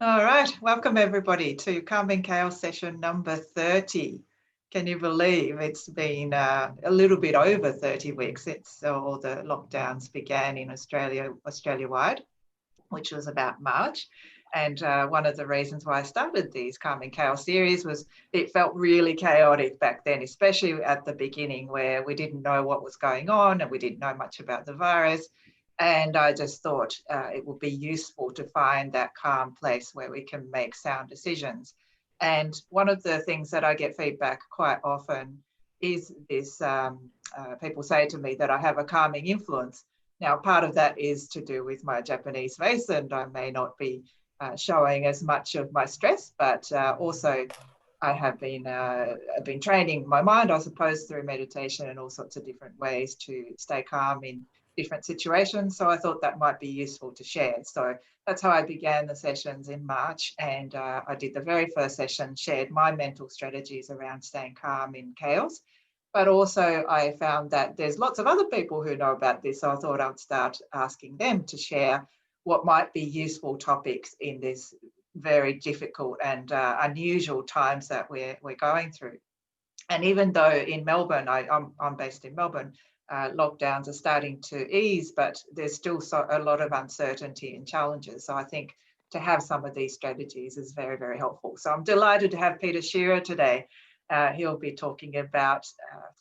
All right, welcome everybody to Calming Chaos session number 30. Can you believe it's been a little bit over 30 weeks since all the lockdowns began in Australia-wide, which was about March. And one of the reasons why I started these Calming Chaos series was it felt really chaotic back then, especially at the beginning where we didn't know what was going on and we didn't know much about the virus. And I just thought it would be useful to find that calm place where we can make sound decisions. And one of the things that I get feedback quite often is this, people say to me that I have a calming influence. Now, part of that is to do with my Japanese face, and I may not be showing as much of my stress, but also I have been training my mind, I suppose, through meditation and all sorts of different ways to stay calm in different situations. So I thought that might be useful to share. So that's how I began the sessions in March. And I did the very first session, shared my mental strategies around staying calm in chaos. But also I found that there's lots of other people who know about this. So I thought I'd start asking them to share what might be useful topics in this very difficult and unusual times that we're going through. And even though in Melbourne, I'm based in Melbourne, lockdowns are starting to ease, but there's still a lot of uncertainty and challenges. So I think to have some of these strategies is very, very helpful. So I'm delighted to have Peter Shearer today. He'll be talking about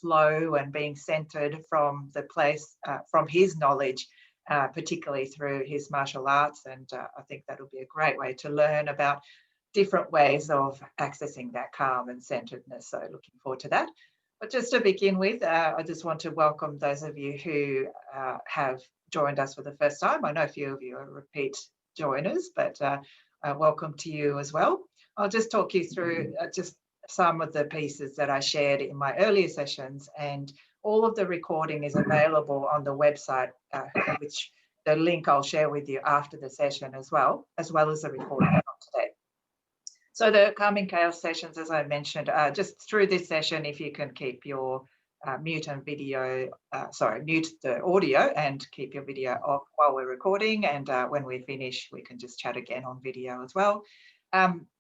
flow and being centered from the place, from his knowledge, particularly through his martial arts. And I think that'll be a great way to learn about different ways of accessing that calm and centeredness. So looking forward to that. But just to begin with, I just want to welcome those of you who have joined us for the first time. I know a few of you are repeat joiners, but welcome to you as well. I'll just talk you through just some of the pieces that I shared in my earlier sessions, and all of the recording is available on the website, which the link I'll share with you after the session as well as the recording of today. So the Calming Chaos sessions, as I mentioned, just through this session, if you can keep your mute the audio and keep your video off while we're recording. And when we finish, we can just chat again on video as well.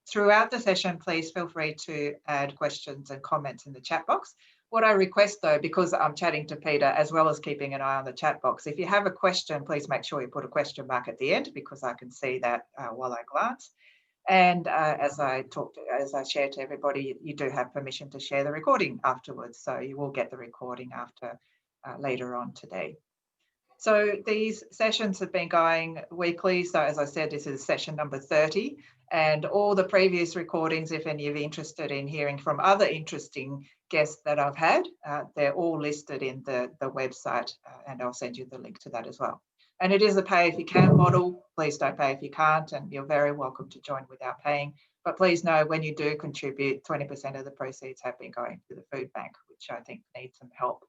Throughout the session, please feel free to add questions and comments in the chat box. What I request though, because I'm chatting to Peter, as well as keeping an eye on the chat box, if you have a question, please make sure you put a question mark at the end, because I can see that while I glance. And as I shared to everybody, you do have permission to share the recording afterwards. So you will get the recording after later on today. So these sessions have been going weekly. So as I said, this is session number 30, and all the previous recordings, if any of you are interested in hearing from other interesting guests that I've had, they're all listed in the website, and I'll send you the link to that as well. And it is a pay if you can model. Please don't pay if you can't, and you're very welcome to join without paying. But please know when you do contribute, 20% of the proceeds have been going to the food bank, which I think needs some help.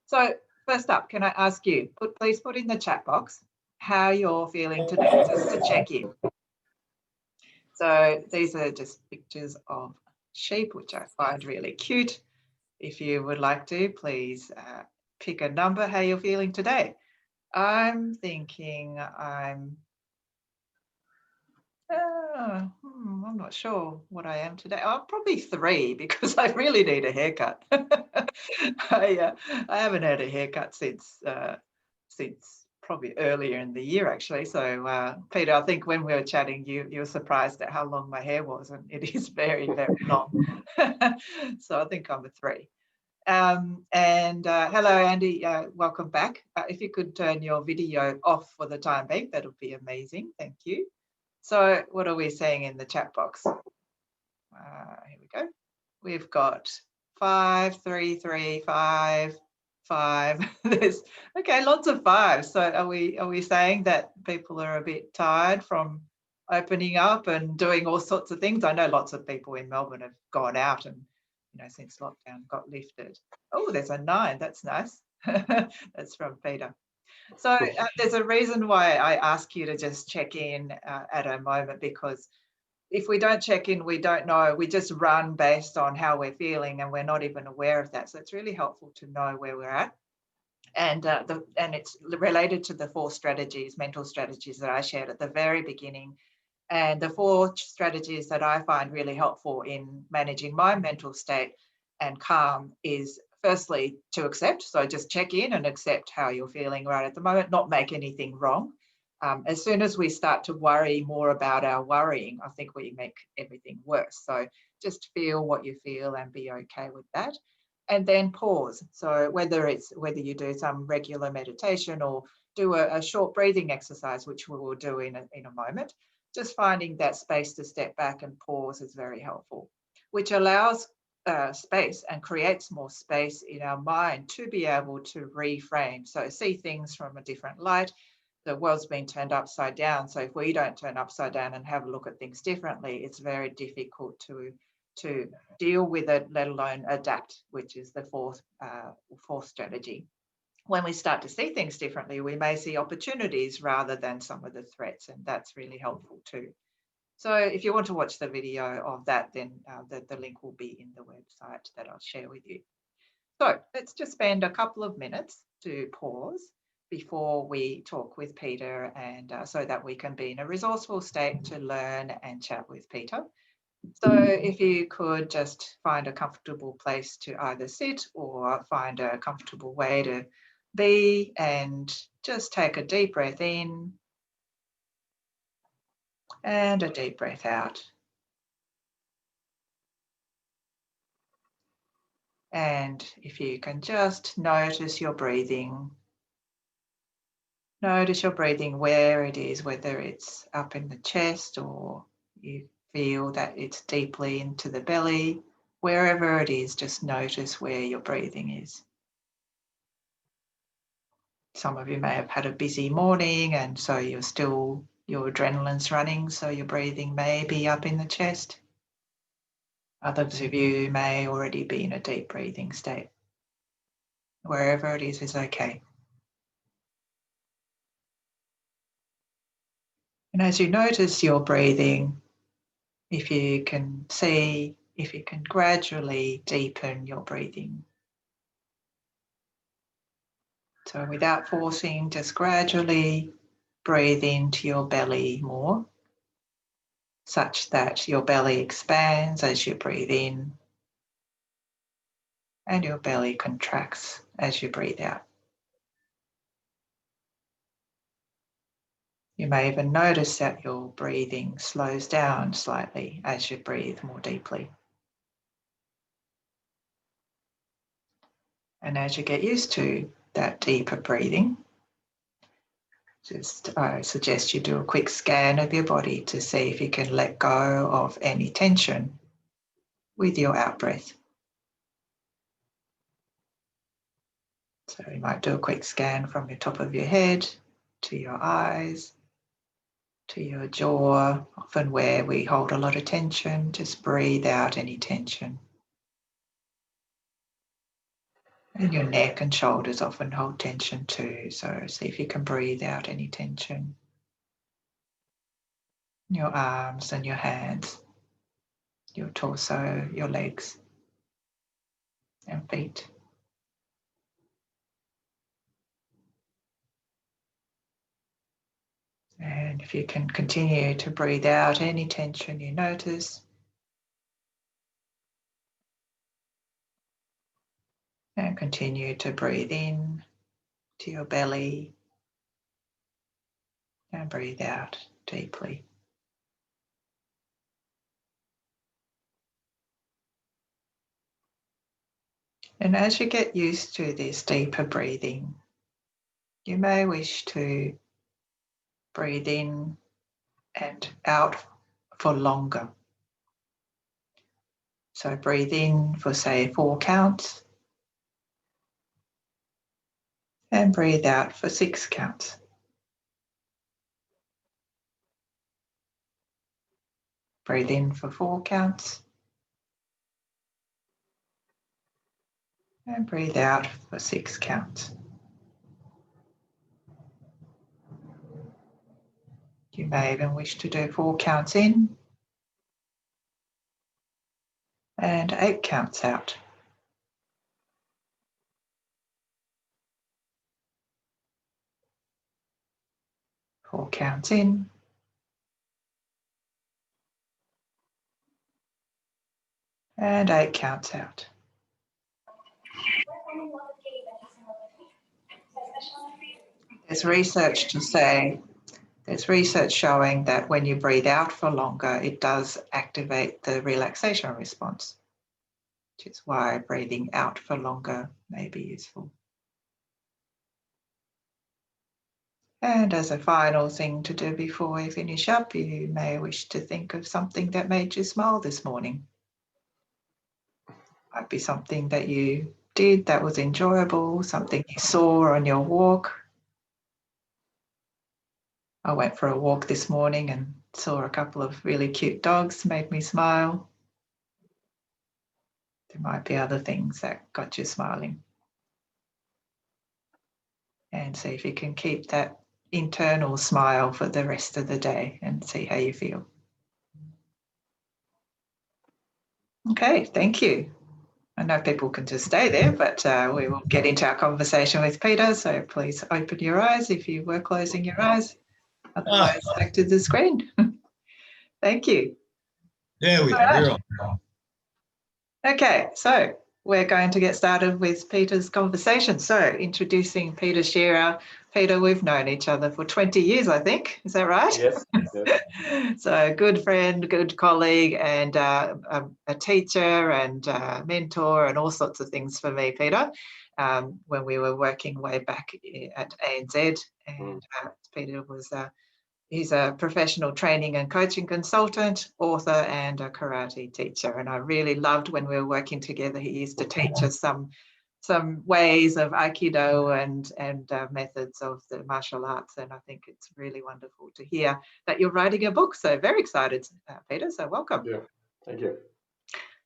So first up, can I ask you, please put in the chat box how you're feeling today, just to check in. So these are just pictures of sheep, which I find really cute. If you would like to, please pick a number, how you're feeling today. I'm thinking I'm not sure what I am today. I'm probably 3, because I really need a haircut. I haven't had a haircut since probably earlier in the year, actually. So Peter, I think when we were chatting, you were surprised at how long my hair was, and it is very, very long. So I think I'm a 3. Hello, Andy, welcome back. If you could turn your video off for the time being, that would be amazing. Thank you. So what are we saying in the chat box? Here we go. We've got 5, 3, 3, 5, 5. There's okay, lots of 5s. So are we saying that people are a bit tired from opening up and doing all sorts of things? I know lots of people in Melbourne have gone out and, since lockdown got lifted. Oh, there's a 9. That's nice. That's from Peter. So there's a reason why I ask you to just check in at a moment, because if we don't check in, we don't know. We just run based on how we're feeling, and we're not even aware of that. So it's really helpful to know where we're at. And it's related to the 4 strategies, mental strategies that I shared at the very beginning. And the 4 strategies that I find really helpful in managing my mental state and calm is firstly to accept. So just check in and accept how you're feeling right at the moment, not make anything wrong. As soon as we start to worry more about our worrying, I think we make everything worse. So just feel what you feel and be okay with that. And then pause. So whether you do some regular meditation or do a short breathing exercise, which we will do in a moment, just finding that space to step back and pause is very helpful, which allows space and creates more space in our mind to be able to reframe. So see things from a different light. The world's been turned upside down. So if we don't turn upside down and have a look at things differently, it's very difficult to deal with it, let alone adapt, which is the fourth strategy. When we start to see things differently, we may see opportunities rather than some of the threats, and that's really helpful too. So if you want to watch the video of that, then the link will be in the website that I'll share with you. So let's just spend a couple of minutes to pause before we talk with Peter, and so that we can be in a resourceful state to learn and chat with Peter. So if you could just find a comfortable place to either sit or find a comfortable way to be, and just take a deep breath in and a deep breath out. And if you can just notice your breathing. Notice your breathing where it is, whether it's up in the chest or you feel that it's deeply into the belly. Wherever it is, just notice where your breathing is. Some of you may have had a busy morning and so your adrenaline's running, so your breathing may be up in the chest. Others of you may already be in a deep breathing state. Wherever it is okay. And as you notice your breathing, if you can gradually deepen your breathing. So without forcing, just gradually breathe into your belly more, such that your belly expands as you breathe in and your belly contracts as you breathe out. You may even notice that your breathing slows down slightly as you breathe more deeply. And as you get used to that deeper breathing, I suggest you do a quick scan of your body to see if you can let go of any tension with your out-breath. So you might do a quick scan from your top of your head to your eyes, to your jaw, often where we hold a lot of tension. Just breathe out any tension. And your neck and shoulders often hold tension too, so see if you can breathe out any tension. Your arms and your hands, your torso, your legs and feet. And if you can continue to breathe out any tension you notice, and continue to breathe in to your belly and breathe out deeply. And as you get used to this deeper breathing, you may wish to breathe in and out for longer. So breathe in for, say, 4 counts and breathe out for 6 counts. Breathe in for 4 counts and breathe out for 6 counts. You may even wish to do 4 counts in and 8 counts out. 4 counts in And 8 counts out. There's research showing that when you breathe out for longer, it does activate the relaxation response, which is why breathing out for longer may be useful. And as a final thing to do before we finish up, you may wish to think of something that made you smile this morning. Might be something that you did that was enjoyable, something you saw on your walk. I went for a walk this morning and saw a couple of really cute dogs, made me smile. There might be other things that got you smiling. And see if you can keep that internal smile for the rest of the day and see how you feel. Okay, thank you. I know people can just stay there, but we will get into our conversation with Peter. So please open your eyes if you were closing your eyes. Otherwise, back to the screen. Thank you. There we are. Okay, so we're going to get started with Peter's conversation. So introducing Peter Shearer. Peter, we've known each other for 20 years, I think. Is that right? Yes. So good friend, good colleague, and a teacher and mentor and all sorts of things for me, Peter, when we were working way back at ANZ. And Peter was he's a professional training and coaching consultant, author, and a karate teacher. And I really loved when we were working together. He used to teach us some ways of Aikido and methods of the martial arts. And I think it's really wonderful to hear that you're writing a book. So very excited, Peter. So welcome. Yeah, thank you.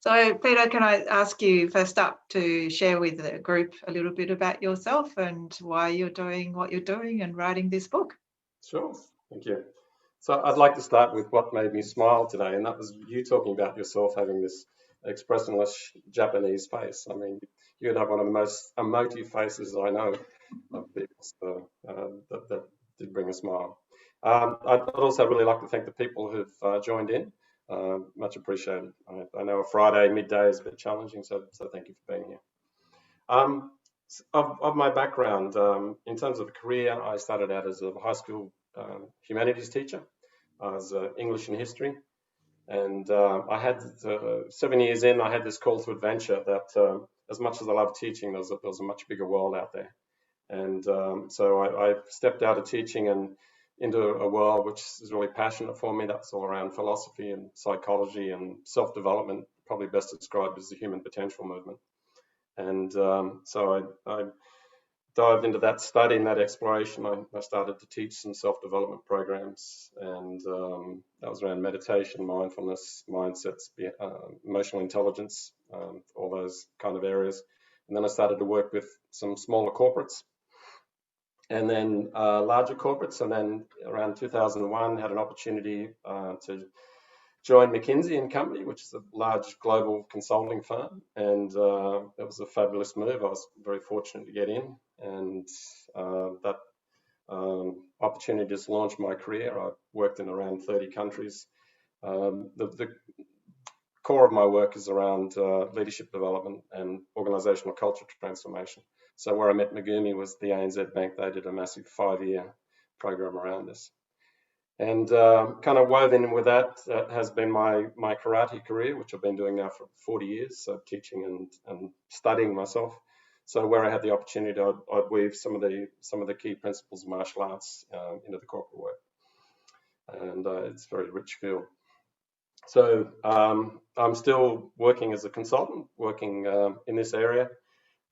So Peter, can I ask you first up to share with the group a little bit about yourself and why you're doing what you're doing and writing this book? Sure, thank you. So I'd like to start with what made me smile today, and that was you talking about yourself having this expressionless Japanese face. I mean, you'd have one of the most emotive faces I know of people, so that did bring a smile. I'd also really like to thank the people who've joined in. Much appreciated. I know a Friday midday is a bit challenging, so thank you for being here. Of my background, in terms of a career, I started out as a high school humanities teacher. I was English and history, and I had 7 years in, I had this call to adventure that as much as I love teaching, there was a much bigger world out there. And so I stepped out of teaching and into a world which is really passionate for me. That's all around philosophy and psychology and self-development, probably best described as the human potential movement. And so I dived into that study and that exploration. I started to teach some self-development programs, and that was around meditation, mindfulness, mindsets, emotional intelligence, all those kind of areas. And then I started to work with some smaller corporates and then larger corporates. And then around 2001, had an opportunity to joined McKinsey & Company, which is a large global consulting firm, and it was a fabulous move. I was very fortunate to get in, and that opportunity just launched my career. I worked in around 30 countries. The core of my work is around leadership development and organizational culture transformation. So where I met Megumi was the ANZ Bank. They did a massive 5-year program around this. And kind of woven in with that has been my karate career, which I've been doing now for 40 years, so teaching and studying myself. So where I had the opportunity, I'd weave some of the key principles of martial arts into the corporate work, and it's a very rich field. So I'm still working as a consultant, working in this area.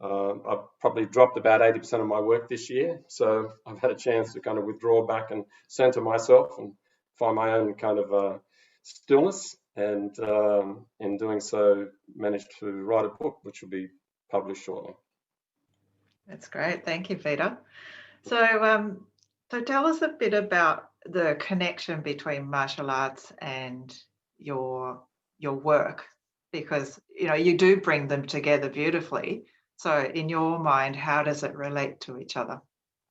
I've probably dropped about 80% of my work this year, so I've had a chance to kind of withdraw back and center myself and find my own kind of stillness, and in doing so managed to write a book which will be published shortly. That's great. Thank you, Peter. So, so tell us a bit about the connection between martial arts and your work, because you do bring them together beautifully. So in your mind, how does it relate to each other?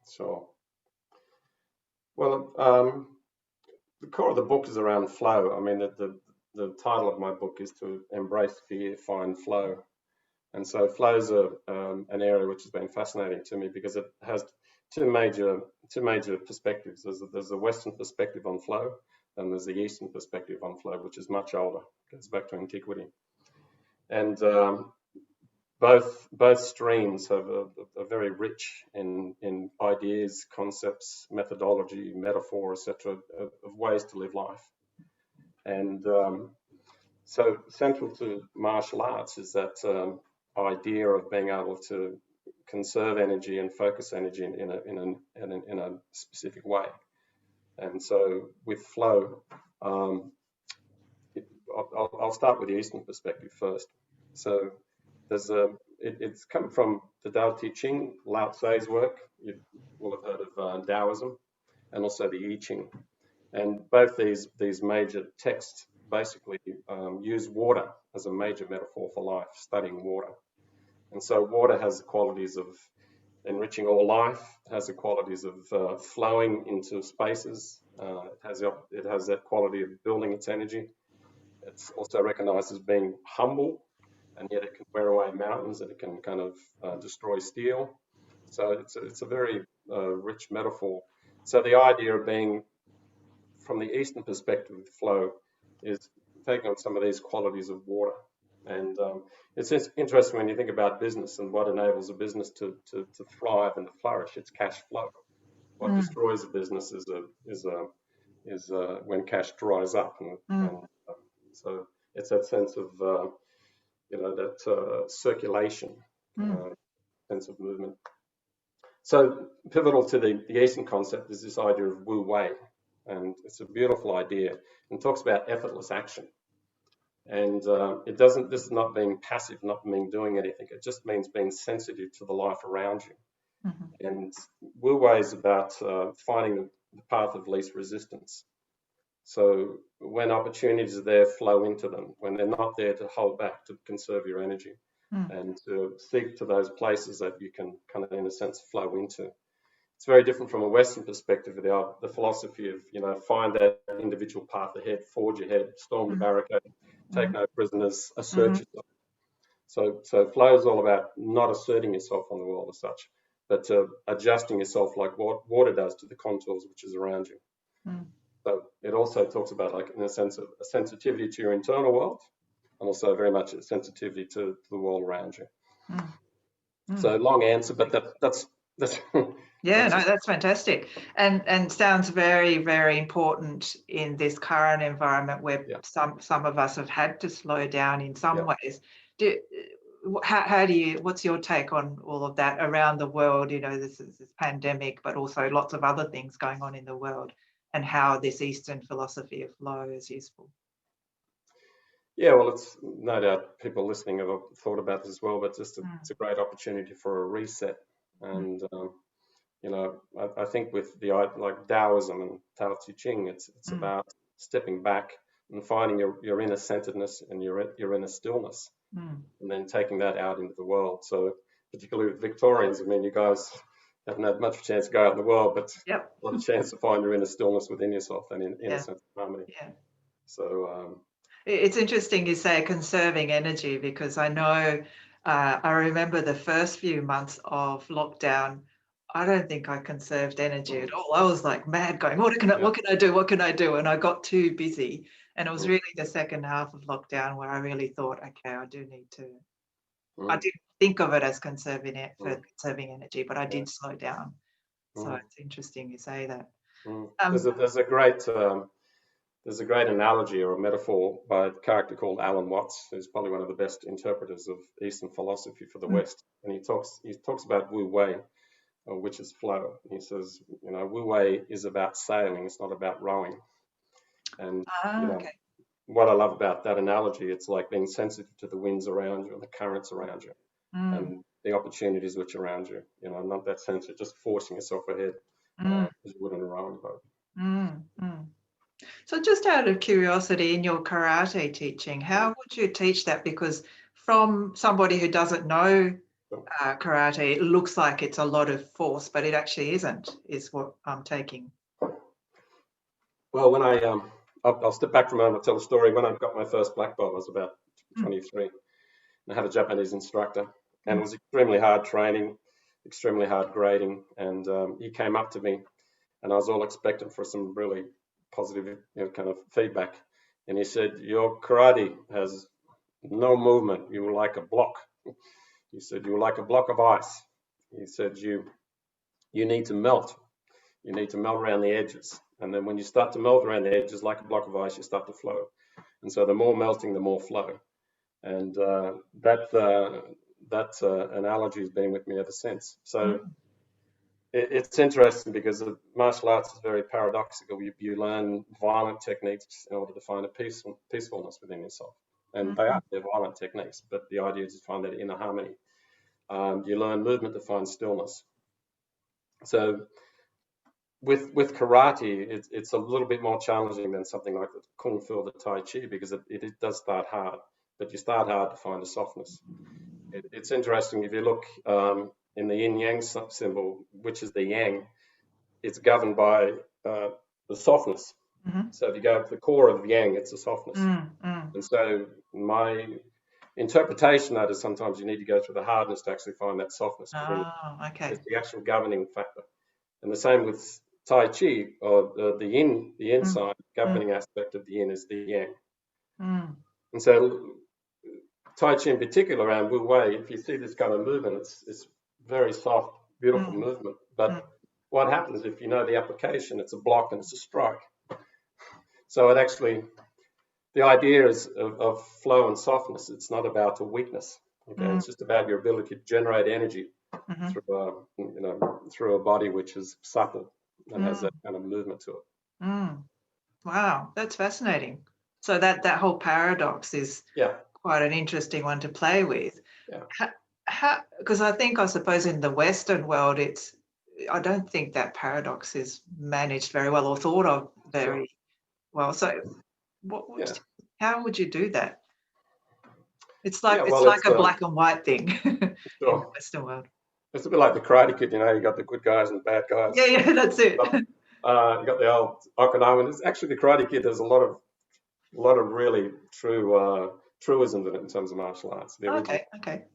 Sure. Well, the core of the book is around flow. I mean, the title of my book is To Embrace Fear, Find Flow. And so flow is an area which has been fascinating to me because it has two major perspectives. There's a Western perspective on flow, and there's the Eastern perspective on flow, which is much older, goes back to antiquity. And both streams have are very rich in ideas, concepts, methodology, metaphor, etc., of ways to live life. And so central to martial arts is that idea of being able to conserve energy and focus energy in a specific way. And so with flow, I'll start with the Eastern perspective first. So there's it's come from the Tao Te Ching, Lao Tzu's work. You will have heard of Taoism, and also the I Ching. And both these major texts basically use water as a major metaphor for life, studying water. And so water has the qualities of enriching all life, has the qualities of flowing into spaces. It has that quality of building its energy. It's also recognized as being humble, and yet it can wear away mountains, and it can kind of destroy steel. So it's a very rich metaphor. So the idea of being, from the Eastern perspective of flow, is taking on some of these qualities of water. And it's just interesting when you think about business and what enables a business to thrive and to flourish. It's cash flow. What destroys a business is when cash dries up, and so it's that sense of that circulation, sense of movement. So pivotal to the Eastern concept is this idea of Wu Wei, and it's a beautiful idea and talks about effortless action. And this is not being passive, not being doing anything. It just means being sensitive to the life around you. And Wu Wei is about finding the path of least resistance. So when opportunities are there, flow into them. When they're not there, to hold back, to conserve your energy, and to seek to those places that you can kind of, in a sense, flow into. It's very different from a Western perspective of the philosophy of, find that individual path ahead, forge ahead, storm the barricade, take no prisoners, assert yourself. So flow is all about not asserting yourself on the world as such, but adjusting yourself like what water does to the contours which is around you. So it also talks about, like, in a sense, of a sensitivity to your internal world, and also very much a sensitivity to the world around you. So long answer, but that's yeah, no, that's fantastic, and sounds very, very important in this current environment where some of us have had to slow down in some ways. What's your take on all of that around the world? This pandemic, but also lots of other things going on in the world, and how this Eastern philosophy of flow is useful. Yeah, well, it's no doubt people listening have thought about this as well, but it's a great opportunity for a reset. And I think with like Taoism and Tao Te Ching, it's about stepping back and finding your inner centeredness and your inner stillness, and then taking that out into the world. So particularly with Victorians, I mean, you guys haven't had much chance to go out in the world, but a lot of chance to find your inner stillness within yourself and in a sense of harmony. Yeah. So it's interesting you say conserving energy, because I know I remember the first few months of lockdown, I don't think I conserved energy at all. I was like mad, going, what can I do? And I got too busy. And it was really the second half of lockdown where I really thought, okay, I do need to. I didn't think of it as conserving energy, but I did slow down. So it's interesting you say that. There's a great analogy or a metaphor by a character called Alan Watts, who's probably one of the best interpreters of Eastern philosophy for the West. And he talks about Wu Wei, which is flow. He says, Wu Wei is about sailing, it's not about rowing. And what I love about that analogy, it's like being sensitive to the winds around you and the currents around you, and the opportunities which are around you. Not that sense of just forcing yourself ahead as you would on a rowing boat. So just out of curiosity, in your karate teaching, how would you teach that? Because from somebody who doesn't know karate, it looks like it's a lot of force, but it actually isn't, is what I'm taking. Well, when I I'll step back for a moment and tell a story. When I got my first black belt, I was about 23. And I had a Japanese instructor, and it was extremely hard training, extremely hard grading. And he came up to me, and I was all expectant for some really positive, kind of feedback. And he said, "Your karate has no movement. You were like a block." He said, "You were like a block of ice." He said, "You need to melt. You need to melt around the edges. And then when you start to melt around the edges like a block of ice, you start to flow. And so the more melting, the more flow." And that analogy has been with me ever since. So it's interesting because martial arts is very paradoxical. You learn violent techniques in order to find a peacefulness within yourself. And they're violent techniques, but the idea is to find that inner harmony. You learn movement to find stillness. So with karate, it's a little bit more challenging than something like the kung fu or the tai chi, because it does start hard, but you start hard to find the softness. It's interesting if you look in the yin yang symbol, which is the yang, it's governed by the softness. So if you go to the core of yang, it's the softness. And so my interpretation of that is sometimes you need to go through the hardness to actually find that softness. Okay. It's the actual governing factor. And the same with Tai Chi, or the yin, the inside governing aspect of the yin is the yang. And so Tai Chi in particular, around Wu Wei, if you see this kind of movement, it's very soft, beautiful movement. But what happens if you know the application? It's a block and it's a strike. So it actually, the idea is of flow and softness. It's not about a weakness. Okay, it's just about your ability to generate energy through a body which is supple and has that kind of movement to it. Wow, that's fascinating. So that whole paradox is quite an interesting one to play with. Because I suppose in the Western world, I don't think that paradox is managed very well or thought of very well. So how would you do that? It's like it's a black and white thing in the Western world. It's a bit like the Karate Kid, you got the good guys and the bad guys. Yeah, that's it. You got the old Okinawan. It's actually the Karate Kid. There's a lot of really truisms in it in terms of martial arts. Okay.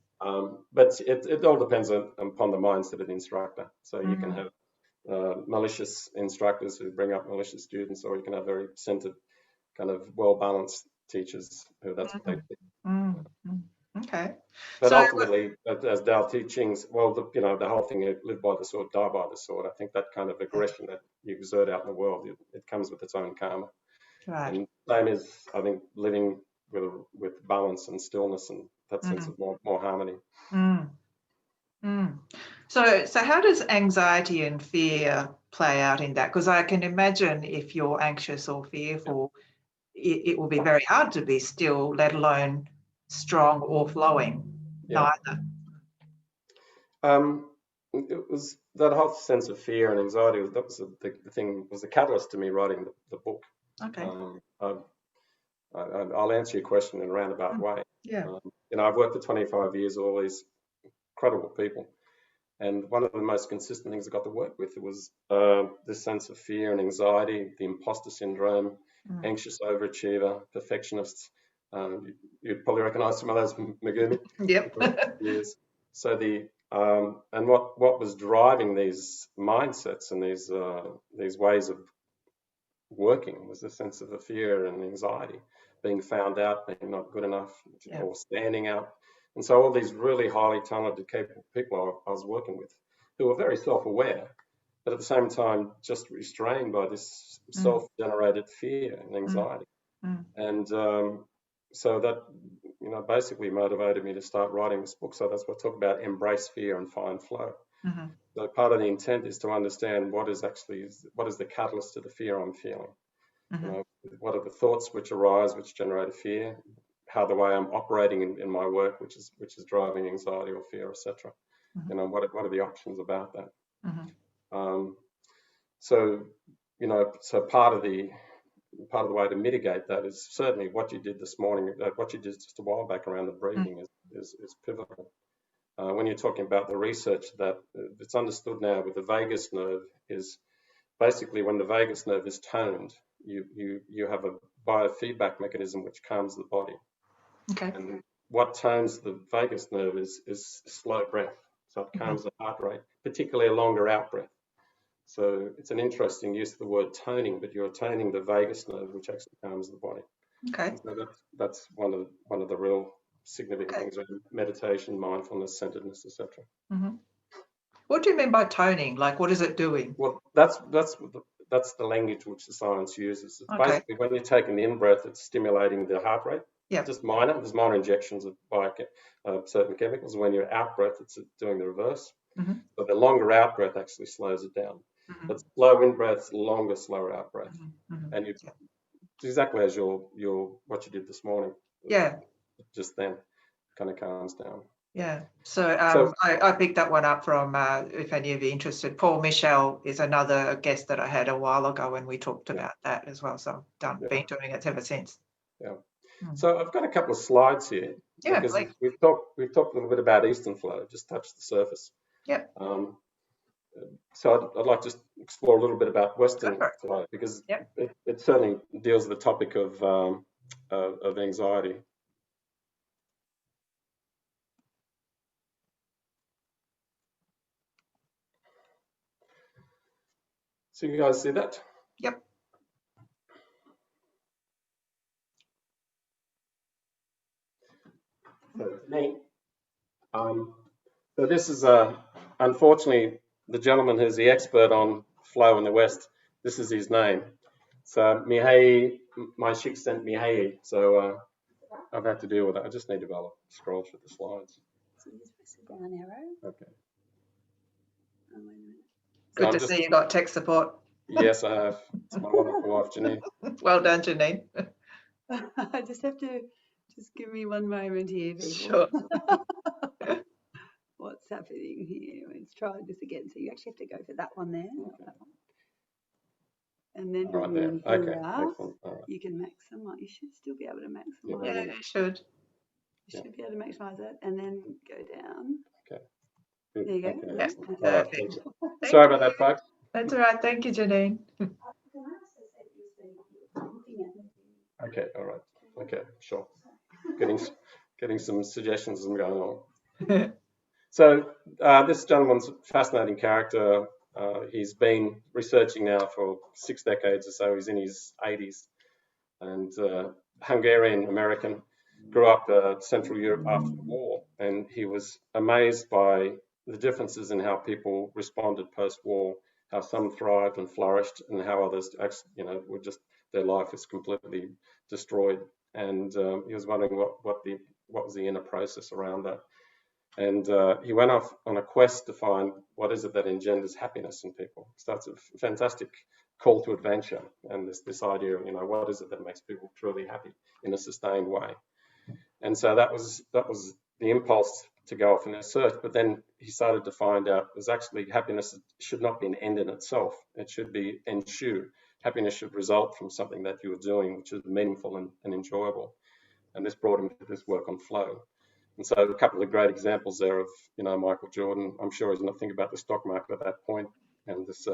But it all depends upon the mindset of the instructor. So you can have malicious instructors who bring up malicious students, or you can have very centered, kind of well-balanced teachers who that's what they do. Okay. But ultimately, as Dao Teachings, the whole thing, live by the sword, die by the sword. I think that kind of aggression that you exert out in the world, it comes with its own karma. Right. And same is, I think, living with balance and stillness and that sense of more harmony. So how does anxiety and fear play out in that? Because I can imagine if you're anxious or fearful, it will be very hard to be still, let alone strong or flowing. Neither. It was that whole sense of fear and anxiety. That was the thing. Was the catalyst to me writing the book. Okay. I'll answer your question in a roundabout way. Yeah. I've worked for 25 years with all these incredible people, and one of the most consistent things I got to work with was this sense of fear and anxiety, the imposter syndrome, anxious overachiever, perfectionists. You'd probably recognise some of those, Megumi. Yep. Years. So and what was driving these mindsets and these ways of working was the sense of the fear and anxiety, being found out, being not good enough, or standing out. And so all these really highly talented, capable people I was working with, who were very self-aware, but at the same time just restrained by this self-generated fear and anxiety. And so that, basically motivated me to start writing this book. So that's what I talk about: embrace fear and find flow. So part of the intent is to understand what is the catalyst to the fear I'm feeling. What are the thoughts which arise, which generate a fear? How the way I'm operating in my work, which is driving anxiety or fear, etc. What are the options about that? So part of the way to mitigate that is certainly what you did this morning, what you did just a while back around the breathing is pivotal. When you're talking about the research that it's understood now with the vagus nerve, is basically when the vagus nerve is toned, you have a biofeedback mechanism which calms the body. Okay. And what tones the vagus nerve is slow breath. So it calms the heart rate, particularly a longer out breath. So it's an interesting use of the word toning, but you're toning the vagus nerve, which actually calms the body. Okay. And so that's one of the real significant things around meditation, mindfulness, centeredness, etc. What do you mean by toning? Like, what is it doing? Well, that's the language which the science uses. It's basically when you're taking the in-breath, it's stimulating the heart rate. Yeah. Just minor. There's minor injections of certain chemicals. When you're out-breath, it's doing the reverse. But the longer out-breath actually slows it down. But slow in-breath, longer, slower out-breath. And it's exactly as what you did this morning. Yeah. Just then, kind of calms down. Yeah. So I picked that one up from, if any of you are interested, Paul Michel is another guest that I had a while ago when we talked about that as well. So I've been doing it ever since. Yeah. So I've got a couple of slides here. Yeah, because we've talked a little bit about Eastern flow, just touched the surface. Yep. So I'd like to just explore a little bit about Western flow because it certainly deals with the topic of anxiety. So you guys see that? Yep. So me, so this is unfortunately the gentleman who's the expert on flow in the West. This is his name. So Mihai, my chick sent Mihai. So I've had to deal with it. I just need to be able to scroll through the slides. So you just press the down arrow. Okay. Oh, wait a minute. Good to see you got tech support. Yes, I have. It's my wonderful wife, Janine. Well done, Janine. I just have to give me one moment here, people. Sure. What's happening here? Let's try this again. So you actually have to go for that one there, not that one. And then Right there. Okay. Excellent. All right. you can maximize. You should still be able to maximize Yeah, it. you should. You should be able to maximize it and then go down. Okay. There you go. Okay. Yeah. Perfect. Thank Sorry you. about that, folks. That's all right. Thank you, Janine. Okay. All right. Okay. Sure. Getting some suggestions as I'm going on. So this gentleman's a fascinating character. He's been researching now for 6 decades or so. He's in his 80s and Hungarian American, grew up Central Europe after the war, and he was amazed by the differences in how people responded post-war, how some thrived and flourished, and how others, were just their life was completely destroyed. And he was wondering what was the inner process around that. And he went off on a quest to find what is it that engenders happiness in people. So that's a fantastic call to adventure, and this idea of what is it that makes people truly happy in a sustained way. And so that was the impulse to go off in his search. But then he started to find out there's actually happiness should not be an end in itself. It should be ensue. Happiness should result from something that you are doing, which is meaningful and enjoyable. And this brought him to this work on flow. And so a couple of great examples there of, Michael Jordan. I'm sure he's not thinking about the stock market at that point. And this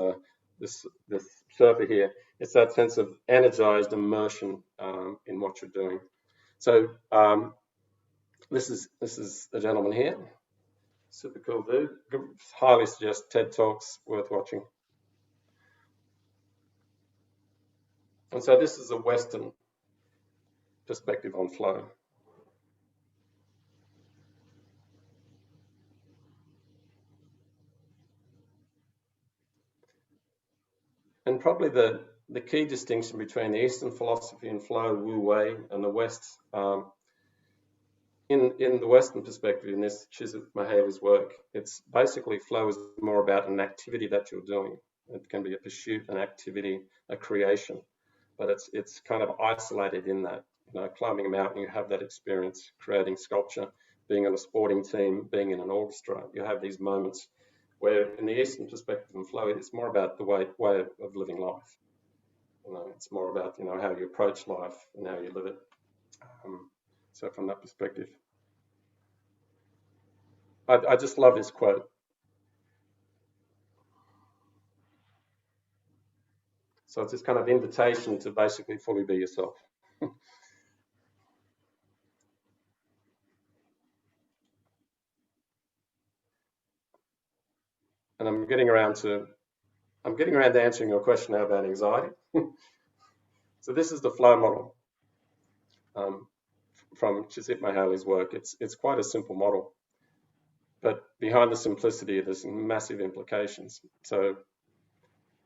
surfer here, it's that sense of energized immersion in what you're doing. So this is the gentleman here. Super cool dude. Highly suggest TED Talks, worth watching. And so this is a Western perspective on flow. And probably the key distinction between the Eastern philosophy and flow, Wu Wei, and the West, in the Western perspective, in this Csikszentmihalyi's work, it's basically flow is more about an activity that you're doing. It can be a pursuit, an activity, a creation, but it's kind of isolated in that. Climbing a mountain, you have that experience, creating sculpture, being on a sporting team, being in an orchestra, you have these moments. Where in the Eastern perspective and flow, it's more about the way of living life. It's more about how you approach life and how you live it. So from that perspective, I just love this quote. So it's this kind of invitation to basically fully be yourself. And I'm getting around to answering your question now about anxiety. So this is the flow model from Csikszentmihalyi's work. It's quite a simple model, but behind the simplicity, there's massive implications. So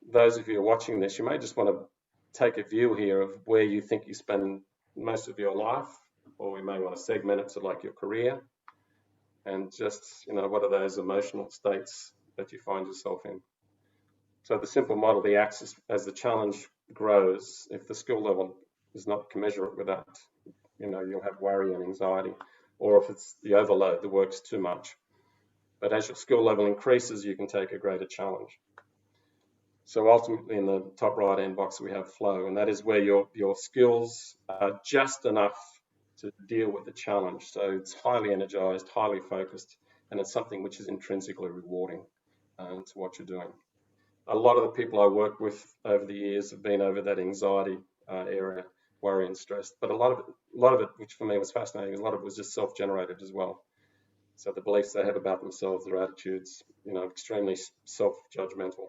those of you watching this, you may just want to take a view here of where you think you spend most of your life, or we may want to segment it to like your career, and just, what are those emotional states that you find yourself in. So the simple model, the axis, as the challenge grows, if the skill level is not commensurate with that, you'll have worry and anxiety, or if it's the overload, the work's too much. But as your skill level increases, you can take a greater challenge. So ultimately, in the top right-hand box, we have flow, and that is where your skills are just enough to deal with the challenge. So it's highly energized, highly focused, and it's something which is intrinsically rewarding to what you're doing. A lot of the people I work with over the years have been over that anxiety area, worry and stress. But a lot of it, which for me was fascinating, a lot of it was just self-generated as well. So the beliefs they have about themselves, their attitudes, extremely self-judgmental.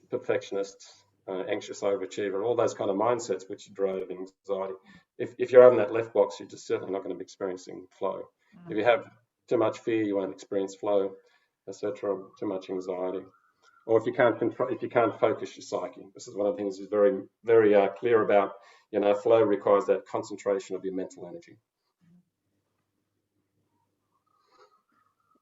Perfectionist, anxious overachiever, all those kind of mindsets which drove anxiety. If you're having that left box, you're just certainly not going to be experiencing flow. If you have too much fear, you won't experience flow, etc. Too much anxiety, or if you can't focus your psyche. This is one of the things he's very, very clear about. Flow requires that concentration of your mental energy.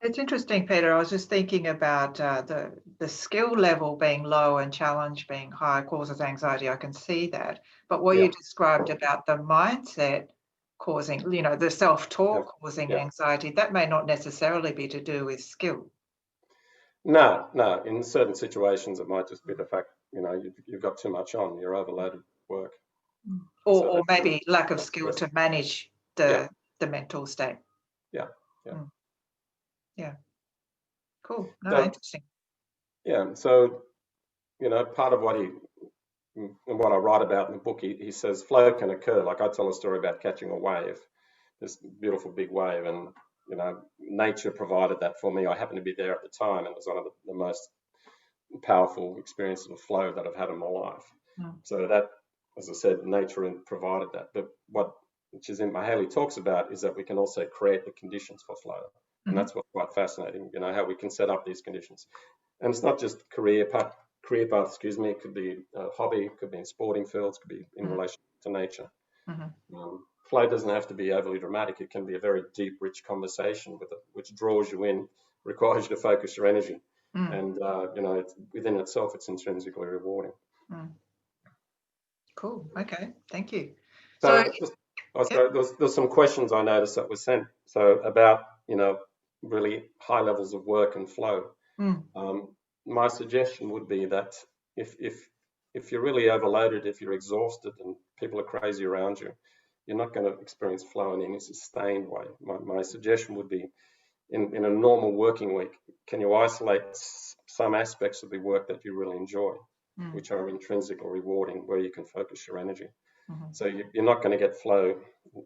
It's interesting, Peter. I was just thinking about the skill level being low and challenge being high causes anxiety. I can see that. But what you described about the mindset causing, the self-talk causing anxiety, that may not necessarily be to do with skill. No. In certain situations, it might just be the fact, you've got too much on, you're overloaded work. Or maybe lack of skill to manage the mental state. Yeah. Yeah. Cool. No, interesting. Yeah. So, part of what I write about in the book, he says flow can occur. Like I tell a story about catching a wave, this beautiful big wave, and nature provided that for me. I happened to be there at the time, and it was one of the most powerful experiences of flow that I've had in my life. So that, as I said, nature provided that. But what Csikszentmihalyi talks about is that we can also create the conditions for flow. And that's what's quite fascinating, how we can set up these conditions. And it's not just career path, it could be a hobby, it could be in sporting fields, it could be in relation to nature. Flow doesn't have to be overly dramatic. It can be a very deep, rich conversation which draws you in, requires you to focus your energy. And, within itself, it's intrinsically rewarding. Cool. Okay. Thank you. So there's some questions I noticed that were sent. So about, really high levels of work and flow. My suggestion would be that if you're really overloaded, if you're exhausted and people are crazy around you, you're not going to experience flow in any sustained way. My suggestion would be in a normal working week, can you isolate some aspects of the work that you really enjoy, which are intrinsically rewarding, where you can focus your energy? So you're not going to get flow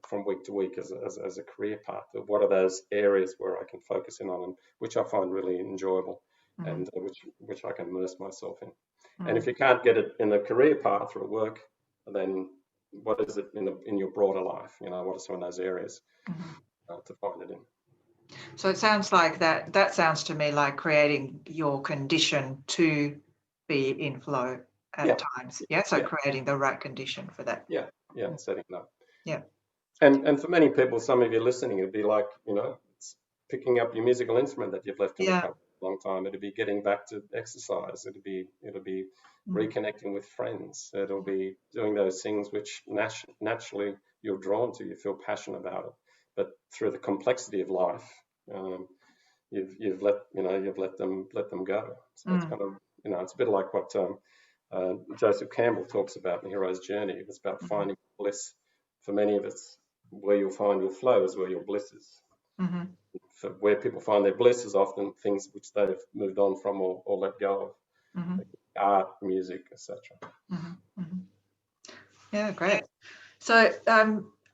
from week to week as a career path. But what are those areas where I can focus in on them, which I find really enjoyable, and which I can immerse myself in? And if you can't get it in the career path or work, then what is it in your broader life? What are some of those areas to find it in? So it sounds like that sounds to me like creating your condition to be in flow at times. So creating the right condition for that. Setting it up. And for many people, some of you listening, it'd be like, it's picking up your musical instrument that you've left in the cupboard for a long time. It'd be getting back to exercise. It'll be reconnecting with friends. It'll be doing those things which naturally you're drawn to. You feel passionate about it. But through the complexity of life, you've let them go. So it's kind of, it's a bit like what Joseph Campbell talks about in The Hero's Journey. It's about finding bliss. For many of us, where you'll find your flow is where your bliss is. For where people find their bliss is often things which they've moved on from or let go of. art, music, etc. Yeah, great. So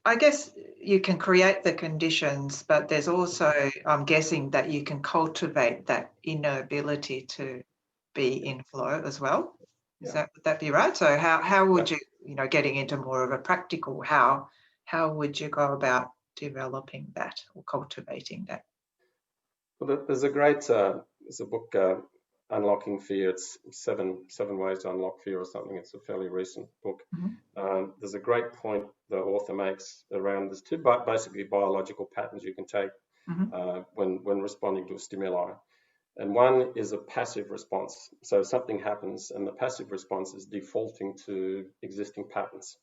I guess you can create the conditions, but there's also, I'm guessing, that you can cultivate that inner ability to be in flow as well. Would that be right? So how would you, getting into more of a practical, how would you go about developing that or cultivating that? Well, there's a great, there's a book, Unlocking Fear. It's seven ways to unlock fear or something. It's a fairly recent book. There's a great point the author makes around there's two basically biological patterns you can take when responding to a stimuli. And one is a passive response. So something happens and the passive response is defaulting to existing patterns.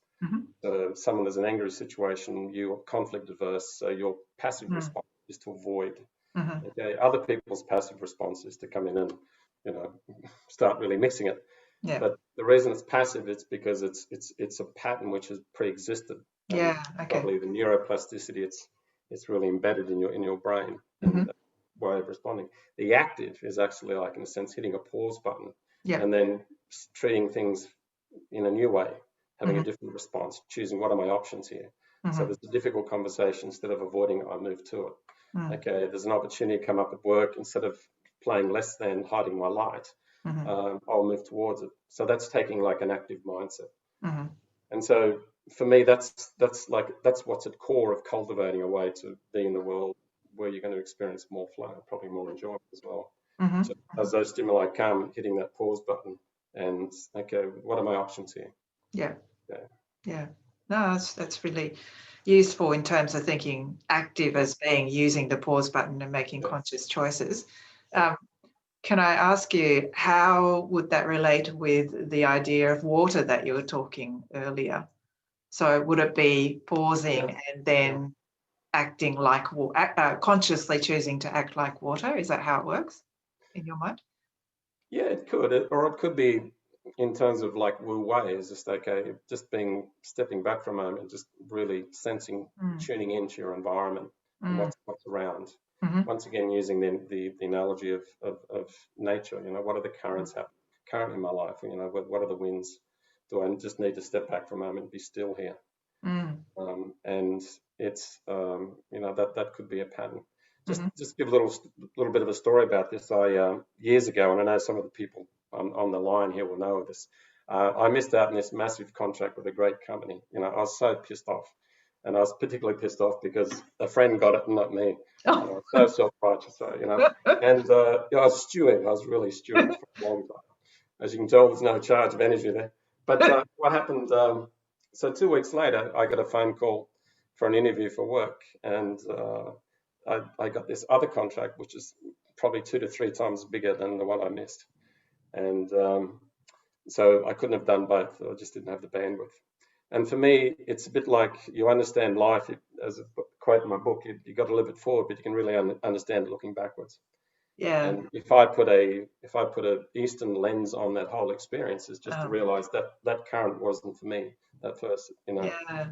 So someone is an angry situation, you're conflict averse, so your passive response is to avoid. Okay, other people's passive response is to come in and, start really mixing it. Yeah. But the reason it's passive is because it's a pattern which has pre-existed. Yeah. Okay. Probably the neuroplasticity, it's really embedded in your brain and that way of responding. The active is actually, like, in a sense, hitting a pause button and then treating things in a new way, having a different response, choosing what are my options here. So there's a difficult conversation, instead of avoiding it, I move to it. Okay, there's an opportunity to come up at work, instead of playing less than, hiding my light, I'll move towards it. So that's taking like an active mindset. And so for me, that's what's at core of cultivating a way to be in the world where you're going to experience more flow, probably more enjoyment as well. So as those stimuli come, hitting that pause button and, okay, what are my options here? Yeah. No, that's really useful in terms of thinking active as being using the pause button and making conscious choices. Can I ask you, how would that relate with the idea of water that you were talking earlier? So would it be pausing and then acting like, consciously choosing to act like water? Is that how it works in your mind? Yeah, it could, or it could be in terms of like Wu Wei, is just okay, stepping back for a moment, just really sensing, tuning into your environment and what's around. Once again, using the analogy of nature, what are the currents currently in my life? What are the winds? Do I just need to step back for a moment and be still here? And it's that could be a pattern. Just give a little bit of a story about this. I years ago, and I know some of the people on the line here will know of this. I missed out on this massive contract with a great company. I was so pissed off, and I was particularly pissed off because a friend got it and not me. I was so self-righteous, and I was stewing. I was really stewing for a long time. As you can tell, there's no charge of energy there. But what happened? So 2 weeks later, I got a phone call for an interview for work, and I got this other contract, which is probably 2 to 3 times bigger than the one I missed. And so I couldn't have done both. I just didn't have the bandwidth. And for me, it's a bit like you understand life, as a quote in my book, you got to live it forward, but you can really understand it looking backwards. Yeah. And if I put a Eastern lens on that whole experience, is just to realize that current wasn't for me at first, Yeah.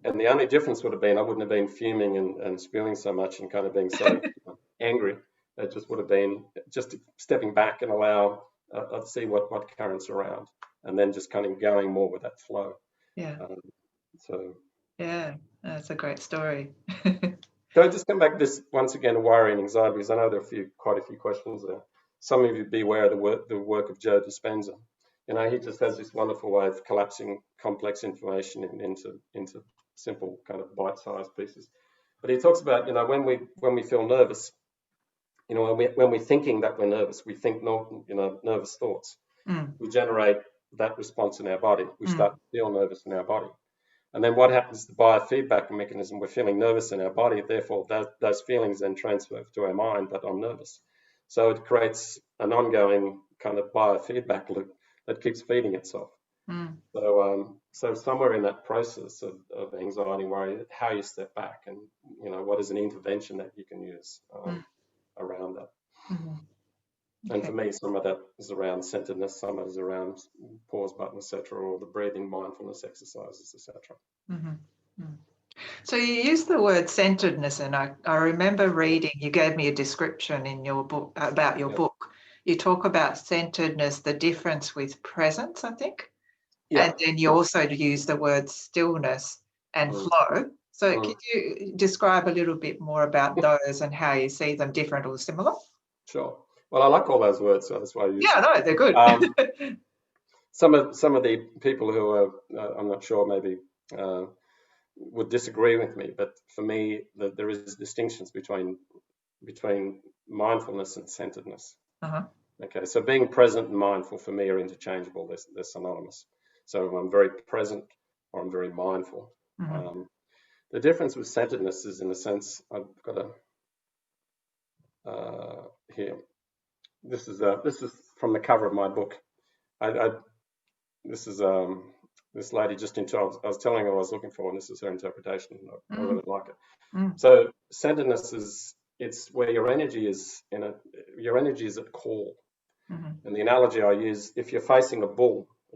And the only difference would have been I wouldn't have been fuming and spewing so much and kind of being so angry. It just would have been just stepping back and allow see what currents around, and then just kind of going more with that flow. Yeah. So yeah, that's a great story. Can I just come back to this once again, worry and anxiety, because I know there are quite a few questions there. Some of you be aware of the work of Joe Dispenza. He just has this wonderful way of collapsing complex information into simple kind of bite-sized pieces. But he talks about, when we feel nervous, when we're thinking that we're nervous, we think nervous thoughts. We generate that response in our body. We start to feel nervous in our body. And then what happens is the biofeedback mechanism, we're feeling nervous in our body, therefore those feelings then transfer to our mind that I'm nervous. So it creates an ongoing kind of biofeedback loop that keeps feeding itself. So somewhere in that process of anxiety and worry, how you step back and, what is an intervention that you can use around that. Okay. And for me, some of that is around centeredness, some of it is around pause button, etc., or the breathing mindfulness exercises, etc. So you use the word centeredness, and I remember reading, you gave me a description in your book about your book, you talk about centeredness, the difference with presence, I think. Yeah. And then you also use the word stillness and flow. So could you describe a little bit more about those and how you see them different or similar? Sure. Well, I like all those words, so that's why I use them. No, they're good. Some of the people who are, I'm not sure, maybe would disagree with me, but for me, there is distinctions between mindfulness and centeredness. Okay, so being present and mindful for me are interchangeable. They're synonymous. So I'm very present or I'm very mindful. The difference with centeredness is, in a sense, I've got a here. This is from the cover of my book. This is this lady just I was telling her what I was looking for, and this is her interpretation. I really like it. So centeredness it's where your energy is at call. And the analogy I use, if you're facing a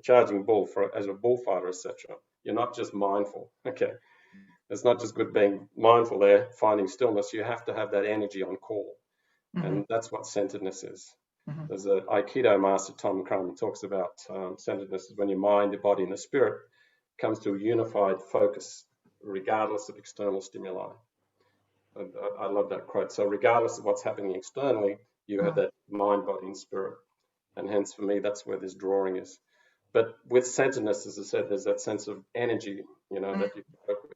charging bull as a bullfighter, etc., you're not just mindful. Okay, it's not just good being mindful there, finding stillness. You have to have that energy on call, and that's what centeredness is. There's an Aikido master, Tom Crum, talks about centeredness is when your mind, your body, and the spirit comes to a unified focus, regardless of external stimuli. I love that quote. So regardless of what's happening externally, you have that mind, body, and spirit. And hence, for me, that's where this drawing is. But with centeredness, as I said, there's that sense of energy, that you work with.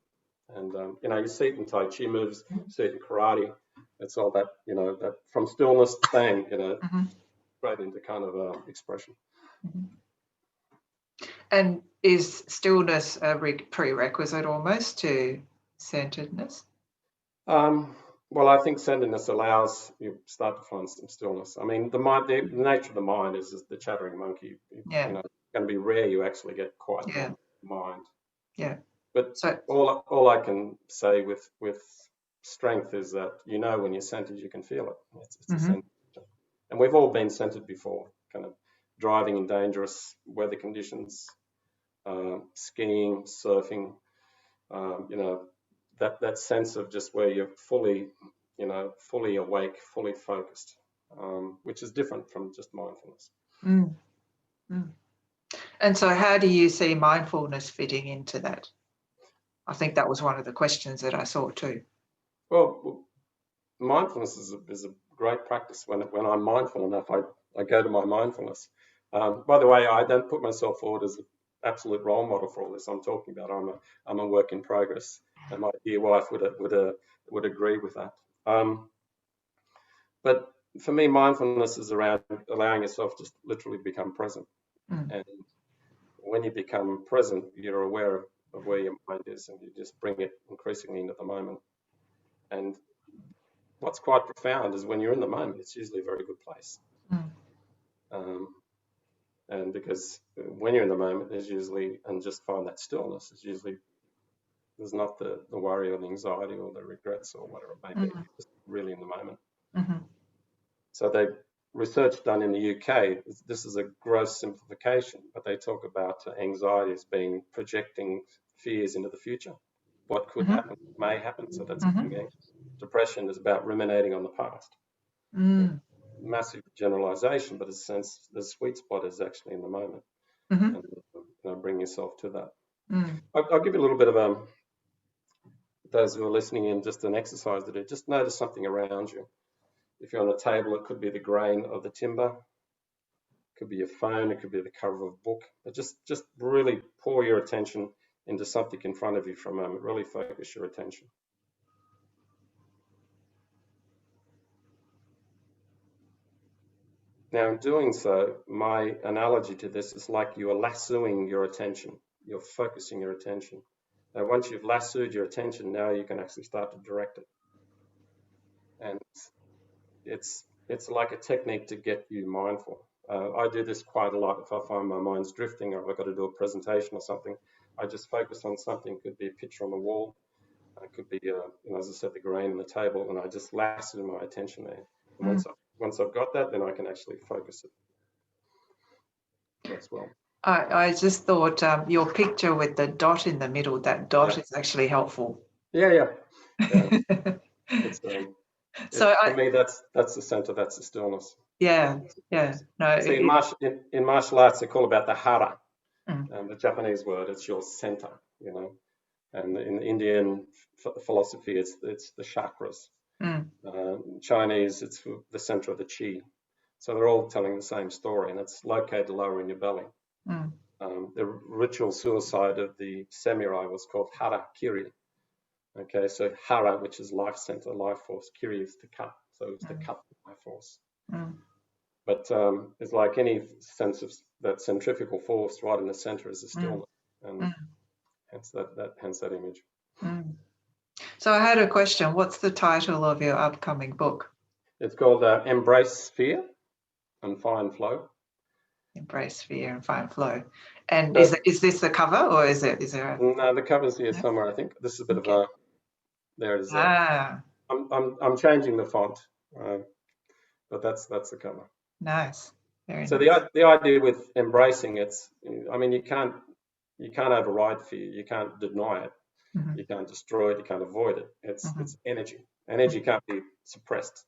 And, you see it in Tai Chi moves, you see it in karate. It's all that, that from stillness, bang, straight into kind of expression. And is stillness a prerequisite almost to centeredness? Well, I think centeredness allows you start to find some stillness. I mean, the nature of the mind is the chattering monkey. It's going to be rare you actually get quiet in the mind. Yeah. But all I can say with strength is that when you're centered, you can feel it. It's a centered. And we've all been centered before, kind of driving in dangerous weather conditions, skiing, surfing, that sense of just where you're fully awake, fully focused, which is different from just mindfulness. And so how do you see mindfulness fitting into that? I think that was one of the questions that I saw too. Well, mindfulness is a great practice. When I'm mindful enough, I go to my mindfulness. By the way, I don't put myself forward as an absolute role model for all this I'm talking about. I'm a work in progress, and my dear wife would agree with that. But for me, mindfulness is around allowing yourself to literally become present. And when you become present, you're aware of where your mind is, and you just bring it increasingly into the moment. And what's quite profound is when you're in the moment, it's usually a very good place. And because when you're in the moment, there's usually, and just find that stillness, there's not the worry or the anxiety or the regrets or whatever it may be, just really in the moment. So they research done in the UK, this is a gross simplification, but they talk about anxiety as being projecting fears into the future. What could happen, may happen, so that's being anxious. Depression is about ruminating on the past. Massive generalization, but in a sense, the sweet spot is actually in the moment. And bring yourself to that. I'll give you a little bit of those who are listening in, just an exercise to do. Just notice something around you. If you're on a table, it could be the grain of the timber, it could be your phone, it could be the cover of a book. But just really pour your attention into something in front of you for a moment. Really focus your attention. Now, in doing so, my analogy to this is like you are lassoing your attention. You're focusing your attention. Now, once you've lassoed your attention, now you can actually start to direct it. And it's like a technique to get you mindful. I do this quite a lot. If I find my mind's drifting or I've got to do a presentation or something, I just focus on something. It could be a picture on the wall. It could be, as I said, the grain on the table, and I just lasso my attention there. And once I've got that, then I can actually focus it as well. I just thought your picture with the dot in the middle, that dot is actually helpful. Yeah. For me, that's the center, that's the stillness. Yeah, yeah. No, See, in martial arts, they're called about the hara, the Japanese word. It's your center, you know. And in Indian philosophy, it's the chakras. Chinese, it's the center of the chi. So they're all telling the same story, and it's located lower in your belly. The ritual suicide of the samurai was called harakiri. Okay, so hara, which is life center, life force, kiri is to cut, so it's to cut the life force. But it's like any sense of that centrifugal force right in the center is the stillness, and hence that image. So I had a question. What's the title of your upcoming book? It's called Embrace Fear and Find Flow. Embrace Fear and Find Flow. And is this the cover, or is there a... No, the cover's here somewhere, I think. This is a bit of a... There it is. I'm changing the font, but that's the cover. Nice. Very so nice. the idea with embracing it's, I mean, you can't override fear. You can't deny it. You can't destroy it. You can't avoid it. It's energy. Energy can't be suppressed.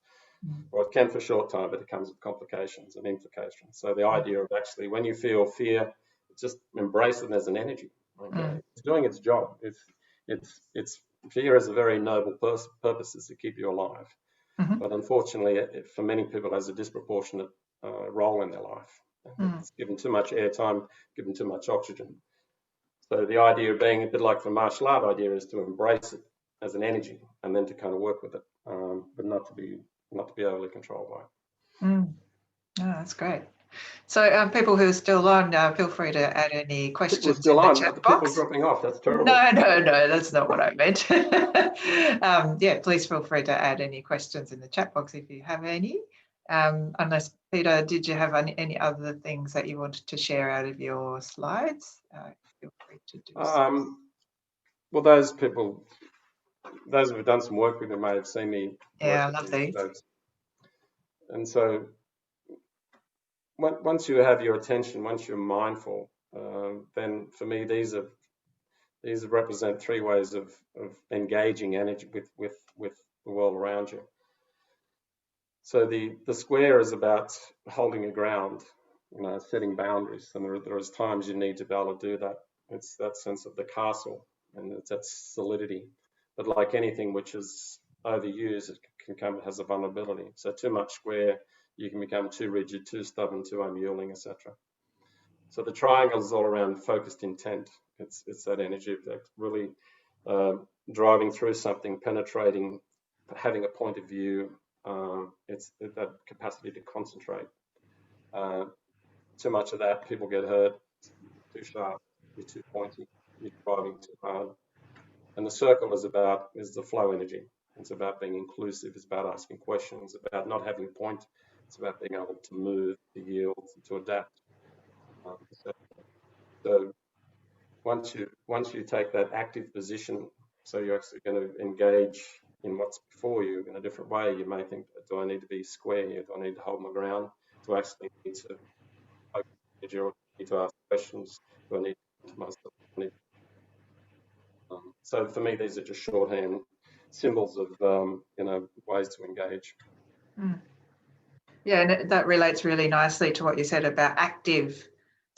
Or it can for a short time, but it comes with complications and implications. So the idea of actually, when you feel fear, just embrace it as an energy. Okay, it's doing its job. It's fear has a very noble purpose, is to keep you alive. But unfortunately, for many people, it has a disproportionate role in their life. It's given too much airtime, given too much oxygen. So the idea of being a bit like the martial art idea is to embrace it as an energy and then to kind of work with it, but not to be overly controlled by it. Oh, that's great. So people who are still on, feel free to add any questions in the chat box. People dropping off, that's terrible. No, that's not what I meant. Yeah, please feel free to add any questions in the chat box if you have any. Unless, Peter, did you have any other things that you wanted to share out of your slides? Feel free to do so. Well, those who have done some work with me may have seen me. Yeah, I love these. And so once you have your attention, once you're mindful, then for me these represent three ways of engaging energy with the world around you. So the square is about holding your ground, setting boundaries, and there is times you need to be able to do that. It's that sense of the castle, and it's that solidity. But like anything which is overused, it has a vulnerability. So too much square, you can become too rigid, too stubborn, too unyielding, etc. So the triangle is all around focused intent. It's that energy of that really driving through something, penetrating, having a point of view. It's that capacity to concentrate. Too much of that, people get hurt. Too sharp, you're too pointy, you're driving too hard. And the circle is the flow energy. It's about being inclusive. It's about asking questions. It's about not having a point. It's about being able to move, to yield, to adapt. So once you take that active position, so you're actually going to engage in what's before you in a different way. You may think, do I need to be square here? Do I need to hold my ground? Do I actually need to focus? Do I need to ask questions? Do I need to myself? So for me, these are just shorthand symbols of ways to engage. Yeah, and that relates really nicely to what you said about active.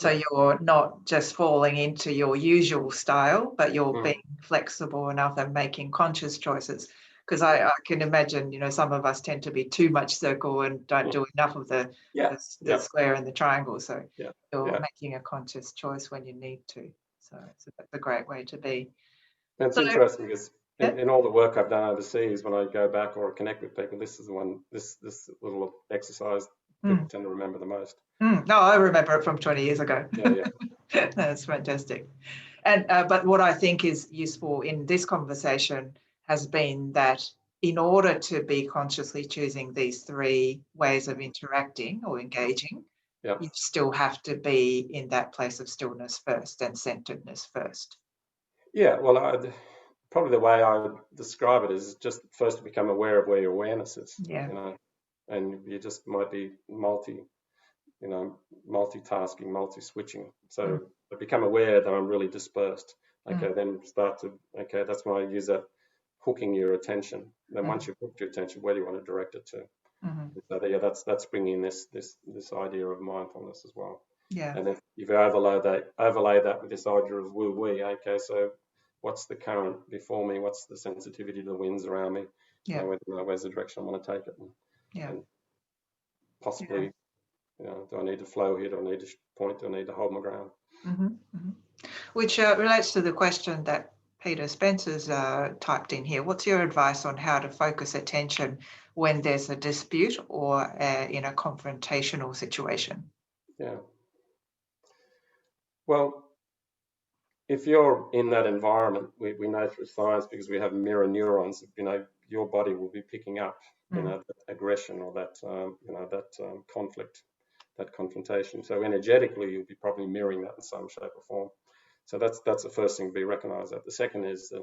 So you're not just falling into your usual style, but you're being flexible enough and making conscious choices. Because I can imagine, some of us tend to be too much circle and don't do enough of the square and the triangle. So you're making a conscious choice when you need to. So that's a great way to be. And it's interesting because in all the work I've done overseas, when I go back or connect with people, this is the one, this little exercise people tend to remember the most. No, I remember it from 20 years ago. Yeah. That's fantastic. And but what I think is useful in this conversation has been that in order to be consciously choosing these three ways of interacting or engaging, you still have to be in that place of stillness first and centeredness first. Yeah, well, probably the way I would describe it is just first to become aware of where your awareness is. Yeah. And you just might be multitasking, multi-switching. So I become aware that I'm really dispersed. Okay, then that's when I use that hooking your attention. Then once you've hooked your attention, where do you want to direct it to? So yeah, that's bringing this idea of mindfulness as well. Yeah. And if you overlay that with this idea of woo-wee, okay, so what's the current before me? What's the sensitivity to the winds around me? Yeah. Where's the direction I want to take it? And possibly, do I need to flow here? Do I need to point? Do I need to hold my ground? Which relates to the question that Peter Spencer's typed in here. What's your advice on how to focus attention when there's a dispute or in a confrontational situation? Yeah. Well, if you're in that environment, we know through science, because we have mirror neurons, your body will be picking up, that aggression or that, conflict, that confrontation. So energetically, you'll be probably mirroring that in some shape or form. So that's the first thing to be recognised. The second is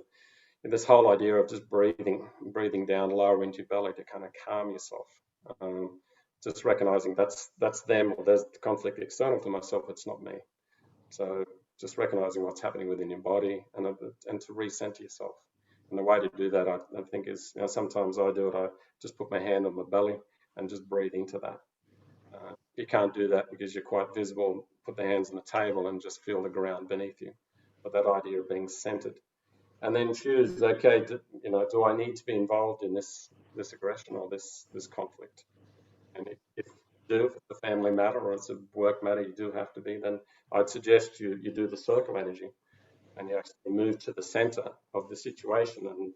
this whole idea of just breathing down, lower into your belly to kind of calm yourself. Just recognising that's them, or there's the conflict external to myself. It's not me. So just recognising what's happening within your body and to recenter yourself. And the way to do that, I think, is, sometimes I do it. I just put my hand on my belly and just breathe into that. You can't do that because you're quite visible. Put the hands on the table and just feel the ground beneath you. But that idea of being centered, and then choose, okay, do I need to be involved in this aggression or this conflict? And if you do, if it's a family matter or it's a work matter, you do have to be, then I'd suggest you do the circle energy and you actually move to the center of the situation and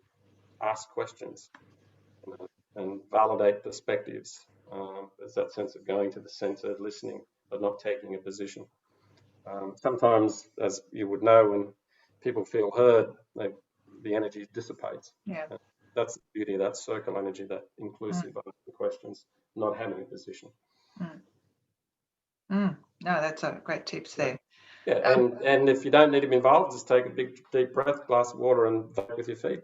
ask questions, and validate perspectives. There's that sense of going to the center, listening, but not taking a position. Sometimes, as you would know, when people feel heard, the energy dissipates. Yeah. That's the beauty of that circle energy, that inclusive of the questions, not having a position. No, that's a great tips there. Yeah, and if you don't need to be involved, just take a big deep breath, glass of water, and vote with your feet.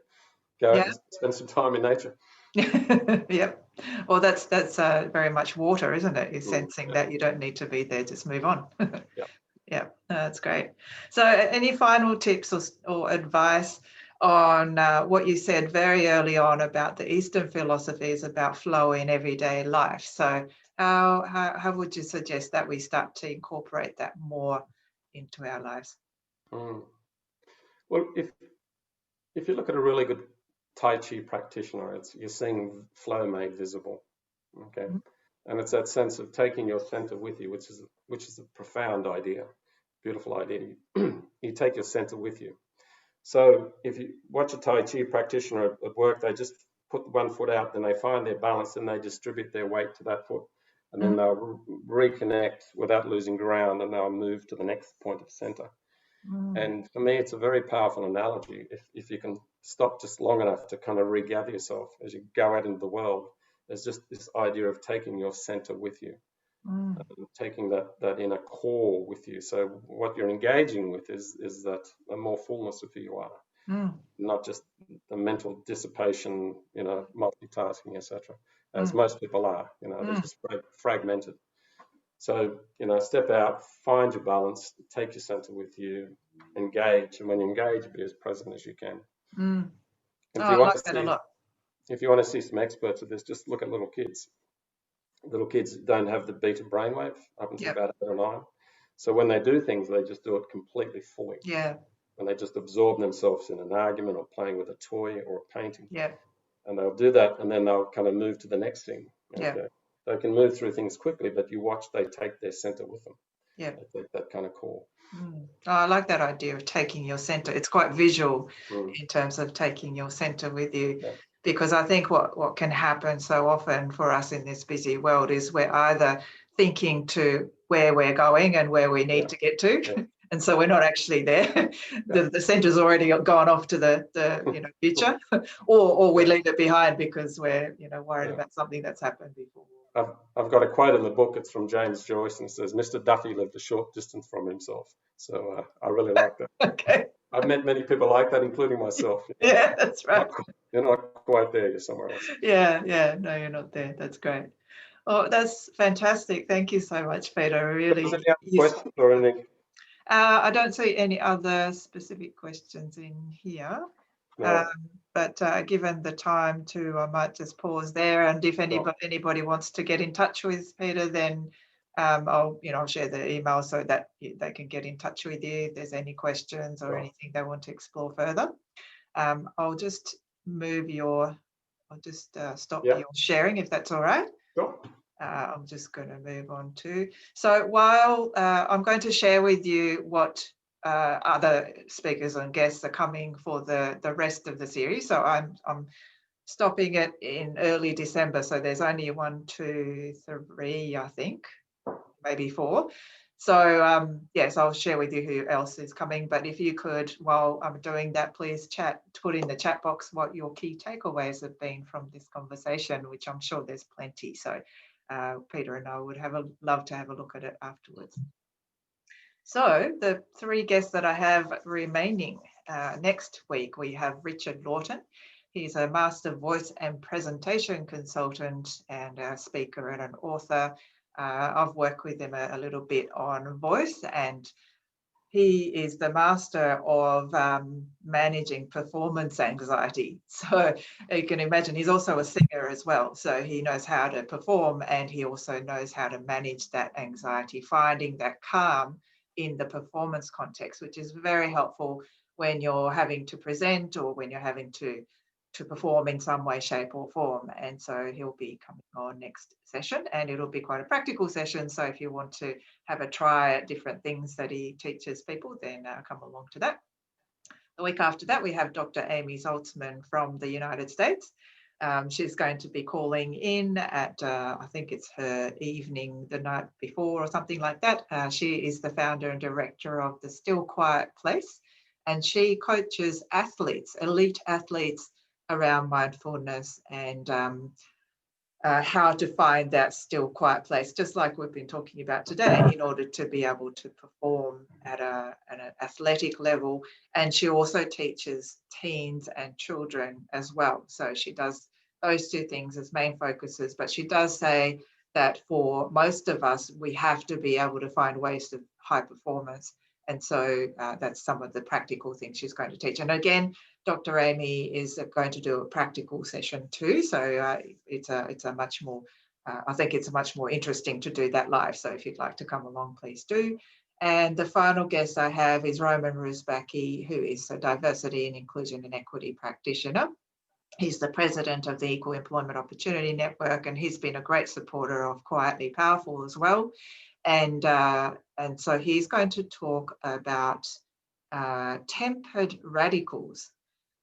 Go out and spend some time in nature. Yep. Well, that's very much water, isn't it? You're sensing that you don't need to be there, just move on. Yeah, that's great. So any final tips or advice on what you said very early on about the Eastern philosophies about flow in everyday life? So how would you suggest that we start to incorporate that more into our lives? Well, if you look at a really good Tai Chi practitioner, you're seeing flow made visible, okay? And it's that sense of taking your center with you, which is a profound idea, beautiful idea. You take your center with you. So if you watch a Tai Chi practitioner at work, they just put one foot out, then they find their balance, and they distribute their weight to that foot, and then they'll reconnect without losing ground, and they'll move to the next point of center. And for me, it's a very powerful analogy. If you can stop just long enough to kind of regather yourself as you go out into the world, there's just this idea of taking your center with you, taking that inner core with you. So what you're engaging with is that a more fullness of who you are, not just the mental dissipation, multitasking, etc., as most people are. They're just fragmented. So, step out, find your balance, take your center with you, engage, and when you engage, be as present as you can. I like that a lot. If you want to see some experts of this, just look at little kids. Little kids don't have the beta brainwave up until about 8 or 9. So when they do things, they just do it completely fully. Yeah. And they just absorb themselves in an argument or playing with a toy or a painting. Yeah. And they'll do that, and then they'll kind of move to the next thing. Okay? Yeah. They can move through things quickly, but you watch, they take their center with them. Yeah. They take that kind of call. I like that idea of taking your center. It's quite visual in terms of taking your center with you, because I think what can happen so often for us in this busy world is we're either thinking to where we're going and where we need to get to, and so we're not actually there. The center's already gone off to the future, or we leave it behind because we're worried about something that's happened before. I've got a quote in the book. It's from James Joyce, and it says, "Mr. Duffy lived a short distance from himself." So I really like that. Okay. I've met many people like that, including myself. Yeah, that's right. You're not quite there. You're somewhere else. Yeah. No, you're not there. That's great. Oh, that's fantastic. Thank you so much, Peter. Really. Was there any other questions or anything? I don't see any other specific questions in here. No. But given the time I might just pause there. And if anybody wants to get in touch with Peter, then I'll share the email so that they can get in touch with you if there's any questions or anything they want to explore further. I'll just stop your sharing if that's all right. Sure. I'm just going to move on to. So while I'm going to share with you what other speakers and guests are coming for the rest of the series. So I'm stopping it in early December. So there's only 1, 2, 3, I think, maybe 4. So yes, I'll share with you who else is coming. But if you could, while I'm doing that, please put in the chat box what your key takeaways have been from this conversation, which I'm sure there's plenty. So Peter and I would love to have a look at it afterwards. So the 3 guests that I have remaining next week, we have Richard Lawton. He's a master voice and presentation consultant and a speaker and an author. I've worked with him a little bit on voice, and he is the master of managing performance anxiety. So you can imagine he's also a singer as well. So he knows how to perform, and he also knows how to manage that anxiety, finding that calm in the performance context, which is very helpful when you're having to present or when you're having to perform in some way, shape or form. And so he'll be coming on next session, and it'll be quite a practical session. So if you want to have a try at different things that he teaches people, then come along to that. The week after that, we have Dr. Amy Zaltzman from the United States. She's going to be calling in at, I think it's her evening the night before or something like that. She is the founder and director of the Still Quiet Place, and she coaches athletes, elite athletes, around mindfulness and how to find that still quiet place, just like we've been talking about today, in order to be able to perform at an athletic level. And she also teaches teens and children as well. So she does those 2 things as main focuses, but she does say that for most of us, we have to be able to find ways of high performance. And so that's some of the practical things she's going to teach. And again, Dr. Amy is going to do a practical session too. So it's a much more, I think it's much more interesting to do that live. So if you'd like to come along, please do. And the final guest I have is Roman Rusbacki, who is a diversity and inclusion and equity practitioner. He's the president of the Equal Employment Opportunity Network, and he's been a great supporter of Quietly Powerful as well. And so he's going to talk about tempered radicals.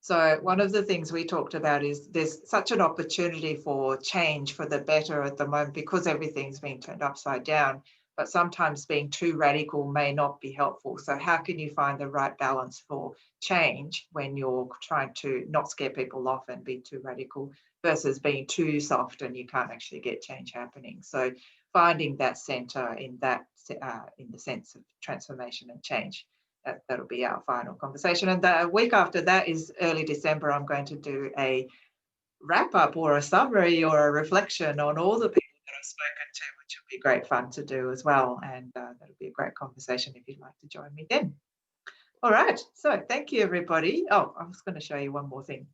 So one of the things we talked about is there's such an opportunity for change for the better at the moment because everything's being turned upside down, but sometimes being too radical may not be helpful. So how can you find the right balance for change when you're trying to not scare people off and be too radical versus being too soft and you can't actually get change happening? So finding that center in the sense of transformation and change. That'll be our final conversation. And the week after that is early December. I'm going to do a wrap up or a summary or a reflection on all the people that I've spoken to, which will be great fun to do as well. And that'll be a great conversation if you'd like to join me then. All right. So thank you, everybody. Oh, I was going to show you one more thing.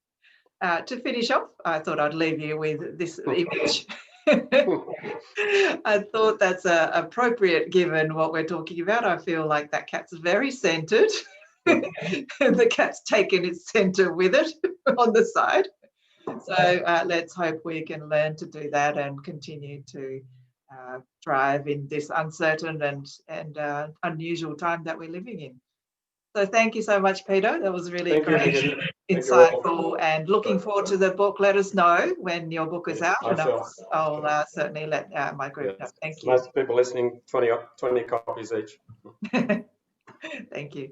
To finish off, I thought I'd leave you with this image. I thought that's appropriate given what we're talking about. I feel like that cat's very centered. The cat's taken its center with it on the side. So let's hope we can learn to do that and continue to thrive in this uncertain and unusual time that we're living in. So thank you so much, Peter. That was really great, insightful, and looking forward to the book. Let us know when your book is out, and I'll certainly let my group know. Thank you. Most people listening, 20 copies each. Thank you.